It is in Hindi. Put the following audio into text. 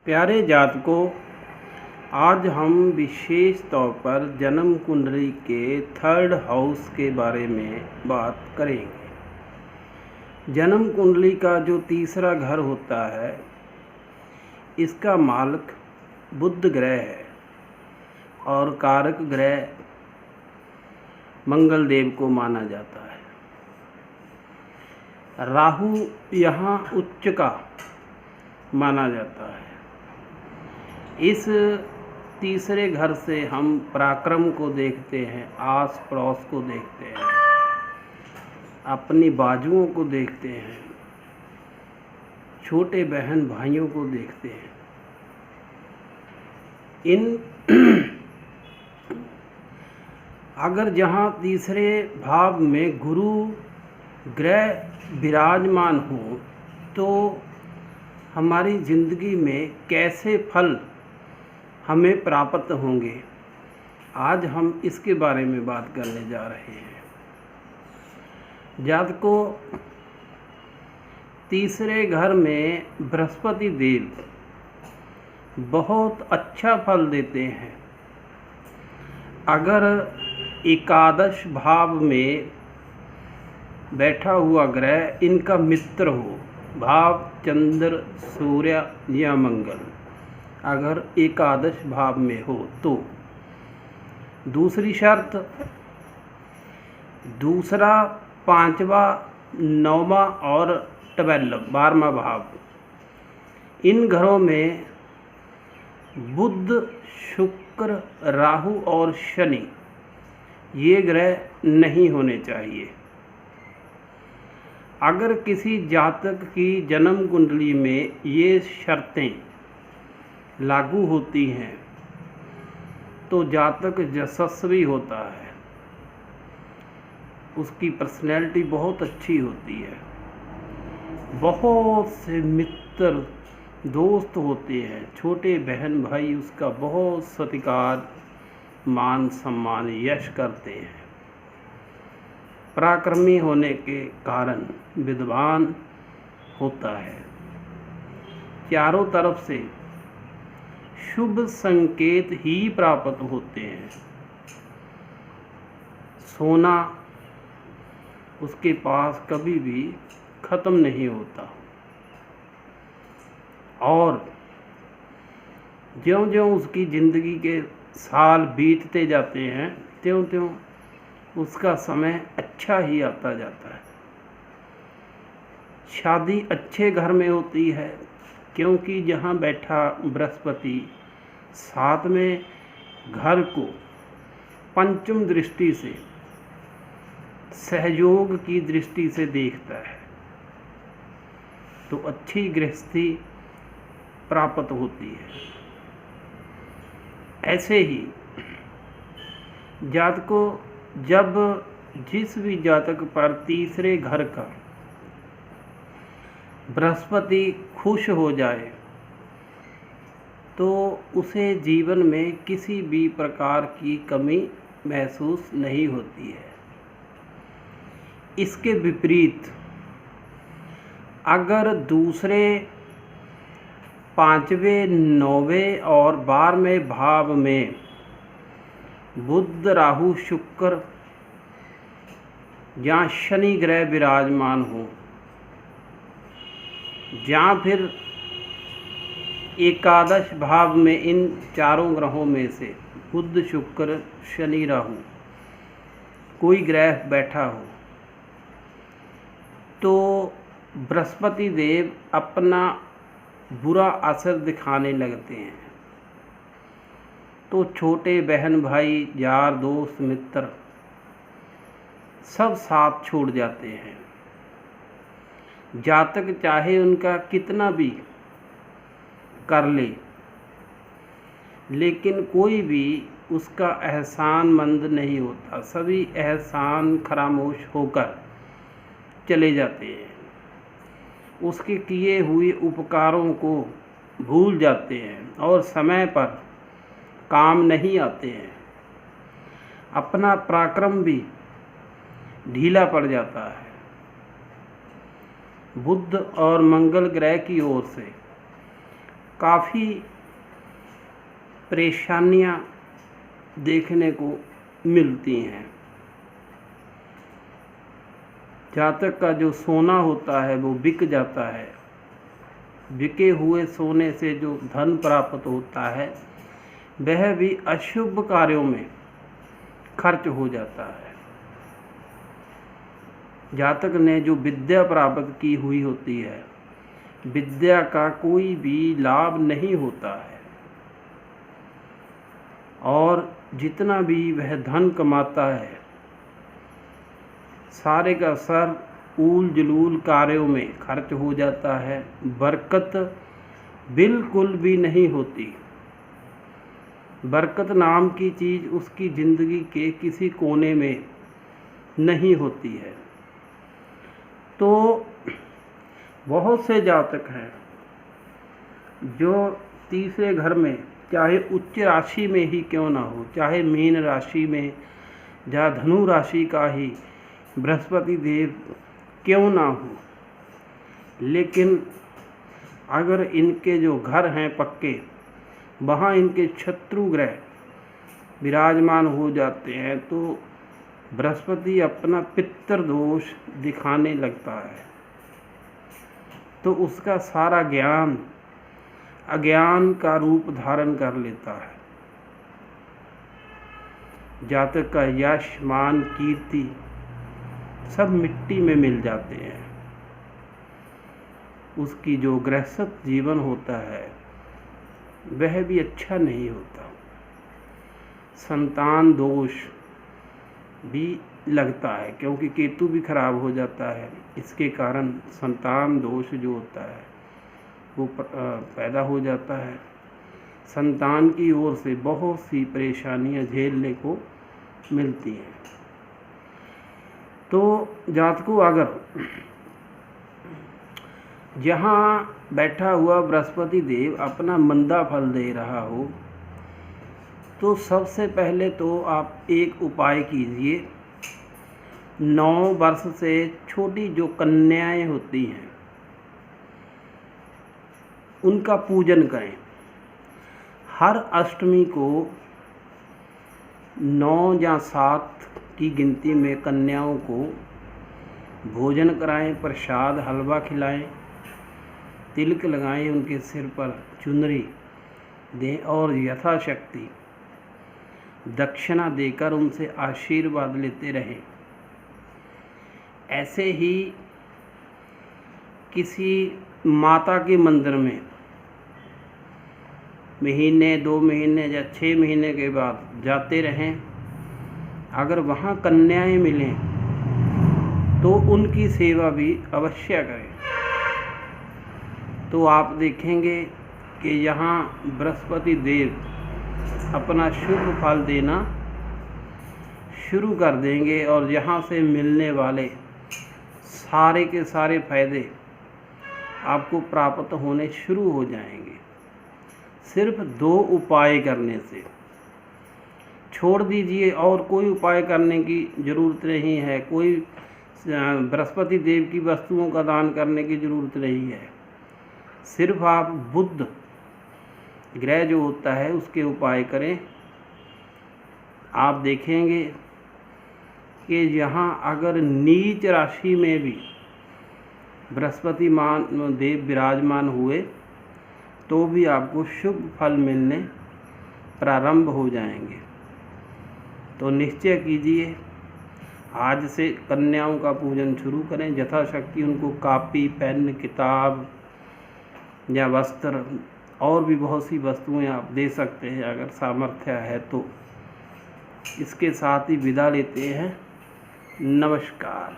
प्यारे जातकों, आज हम विशेष तौर पर जन्म कुंडली के थर्ड हाउस के बारे में बात करेंगे। जन्म कुंडली का जो तीसरा घर होता है, इसका मालिक बुध ग्रह है और कारक ग्रह मंगल देव को माना जाता है। राहु यहाँ उच्च का माना जाता है। इस तीसरे घर से हम पराक्रम को देखते हैं, आस पड़ोस को देखते हैं, अपनी बाजुओं को देखते हैं, छोटे बहन भाइयों को देखते हैं। अगर जहाँ तीसरे भाव में गुरु ग्रह विराजमान हो तो हमारी ज़िंदगी में कैसे फल हमें प्राप्त होंगे, आज हम इसके बारे में बात करने जा रहे हैं। जातकों, तीसरे घर में बृहस्पति देव बहुत अच्छा फल देते हैं। अगर एकादश भाव में बैठा हुआ ग्रह इनका मित्र हो, भाव चंद्र सूर्य या मंगल अगर एकादश भाव में हो तो दूसरी शर्त, दूसरा, पांचवा, नौवां और 12वां भाव, इन घरों में बुध, शुक्र, राहु और शनि ये ग्रह नहीं होने चाहिए। अगर किसी जातक की जन्म कुंडली में ये शर्तें लागू होती हैं तो जातक यशस्वी होता है, उसकी पर्सनैलिटी बहुत अच्छी होती है, बहुत से मित्र दोस्त होते हैं, छोटे बहन भाई उसका बहुत सत्कार मान सम्मान यश करते हैं। पराक्रमी होने के कारण विद्वान होता है। चारों तरफ से शुभ संकेत ही प्राप्त होते हैं। सोना उसके पास कभी भी खत्म नहीं होता और ज्यों-ज्यों उसकी ज़िंदगी के साल बीतते जाते हैं त्यों-त्यों उसका समय अच्छा ही आता जाता है। शादी अच्छे घर में होती है क्योंकि जहाँ बैठा बृहस्पति साथ में घर को पंचम दृष्टि से, सहयोग की दृष्टि से देखता है तो अच्छी गृहस्थी प्राप्त होती है। ऐसे ही जातकों, जब जिस भी जातक पर तीसरे घर का बृहस्पति खुश हो जाए तो उसे जीवन में किसी भी प्रकार की कमी महसूस नहीं होती है। इसके विपरीत अगर दूसरे, पांचवें, नौवें और 12वें भाव में बुध, राहु, शुक्र या शनि ग्रह विराजमान हो या फिर एकादश भाव में इन चारों ग्रहों में से बुध, शुक्र, शनि, राहु कोई ग्रह बैठा हो तो बृहस्पति देव अपना बुरा असर दिखाने लगते हैं। तो छोटे बहन भाई, यार दोस्त, मित्र सब साथ छोड़ जाते हैं। जातक चाहे उनका कितना भी कर ले, लेकिन कोई भी उसका एहसानमंद नहीं होता। सभी एहसान खामोश होकर चले जाते हैं, उसके किए हुए उपकारों को भूल जाते हैं और समय पर काम नहीं आते हैं। अपना पराक्रम भी ढीला पड़ जाता है। बुध और मंगल ग्रह की ओर से काफ़ी परेशानियां देखने को मिलती हैं। जातक का जो सोना होता है वो बिक जाता है। बिके हुए सोने से जो धन प्राप्त होता है वह भी अशुभ कार्यों में खर्च हो जाता है। जातक ने जो विद्या प्राप्त की हुई होती है, विद्या का कोई भी लाभ नहीं होता है, और जितना भी वह धन कमाता है सारे का सर ऊल जलूल कार्यों में खर्च हो जाता है। बरकत बिल्कुल भी नहीं होती। बरकत नाम की चीज़ उसकी ज़िंदगी के किसी कोने में नहीं होती है। तो बहुत से जातक हैं जो तीसरे घर में, चाहे उच्च राशि में ही क्यों ना हो, चाहे मीन राशि में या धनु राशि का ही बृहस्पति देव क्यों ना हो, लेकिन अगर इनके जो घर हैं पक्के, वहाँ इनके शत्रु ग्रह विराजमान हो जाते हैं तो बृहस्पति अपना पितृदोष दिखाने लगता है। तो उसका सारा ज्ञान अज्ञान का रूप धारण कर लेता है। जातक का यश मान कीर्ति सब मिट्टी में मिल जाते हैं। उसकी जो गृहस्थ जीवन होता है वह भी अच्छा नहीं होता। संतान दोष भी लगता है, क्योंकि केतु भी खराब हो जाता है। इसके कारण संतान दोष जो होता है वो पैदा हो जाता है। संतान की ओर से बहुत सी परेशानियां झेलने को मिलती हैं। तो जातकों, अगर जहाँ बैठा हुआ बृहस्पति देव अपना मंदा फल दे रहा हो तो सबसे पहले तो आप एक उपाय कीजिए। 9 वर्ष से छोटी जो कन्याएं होती हैं उनका पूजन करें। हर अष्टमी को 9 या 7 की गिनती में कन्याओं को भोजन कराएं, प्रसाद हलवा खिलाएं, तिलक लगाएं, उनके सिर पर चुनरी दें और यथाशक्ति दक्षिणा देकर उनसे आशीर्वाद लेते रहें। ऐसे ही किसी माता के मंदिर में महीने 2 महीने या 6 महीने के बाद जाते रहें। अगर वहाँ कन्याएं मिलें तो उनकी सेवा भी अवश्य करें। तो आप देखेंगे कि यहाँ बृहस्पति देव अपना शुभ फल देना शुरू कर देंगे और यहाँ से मिलने वाले सारे के सारे फायदे आपको प्राप्त होने शुरू हो जाएंगे। सिर्फ 2 उपाय करने से। छोड़ दीजिए, और कोई उपाय करने की ज़रूरत नहीं है। कोई बृहस्पति देव की वस्तुओं का दान करने की ज़रूरत नहीं है। सिर्फ आप बुध ग्रह जो होता है उसके उपाय करें। आप देखेंगे कि यहाँ अगर नीच राशि में भी बृहस्पति देव विराजमान हुए तो भी आपको शुभ फल मिलने प्रारंभ हो जाएंगे। तो निश्चय कीजिए, आज से कन्याओं का पूजन शुरू करें। यथाशक्ति उनको कापी, पेन, किताब या वस्त्र और भी बहुत सी वस्तुएं आप दे सकते हैं अगर सामर्थ्य है तो। इसके साथ ही विदा लेते हैं। नमस्कार।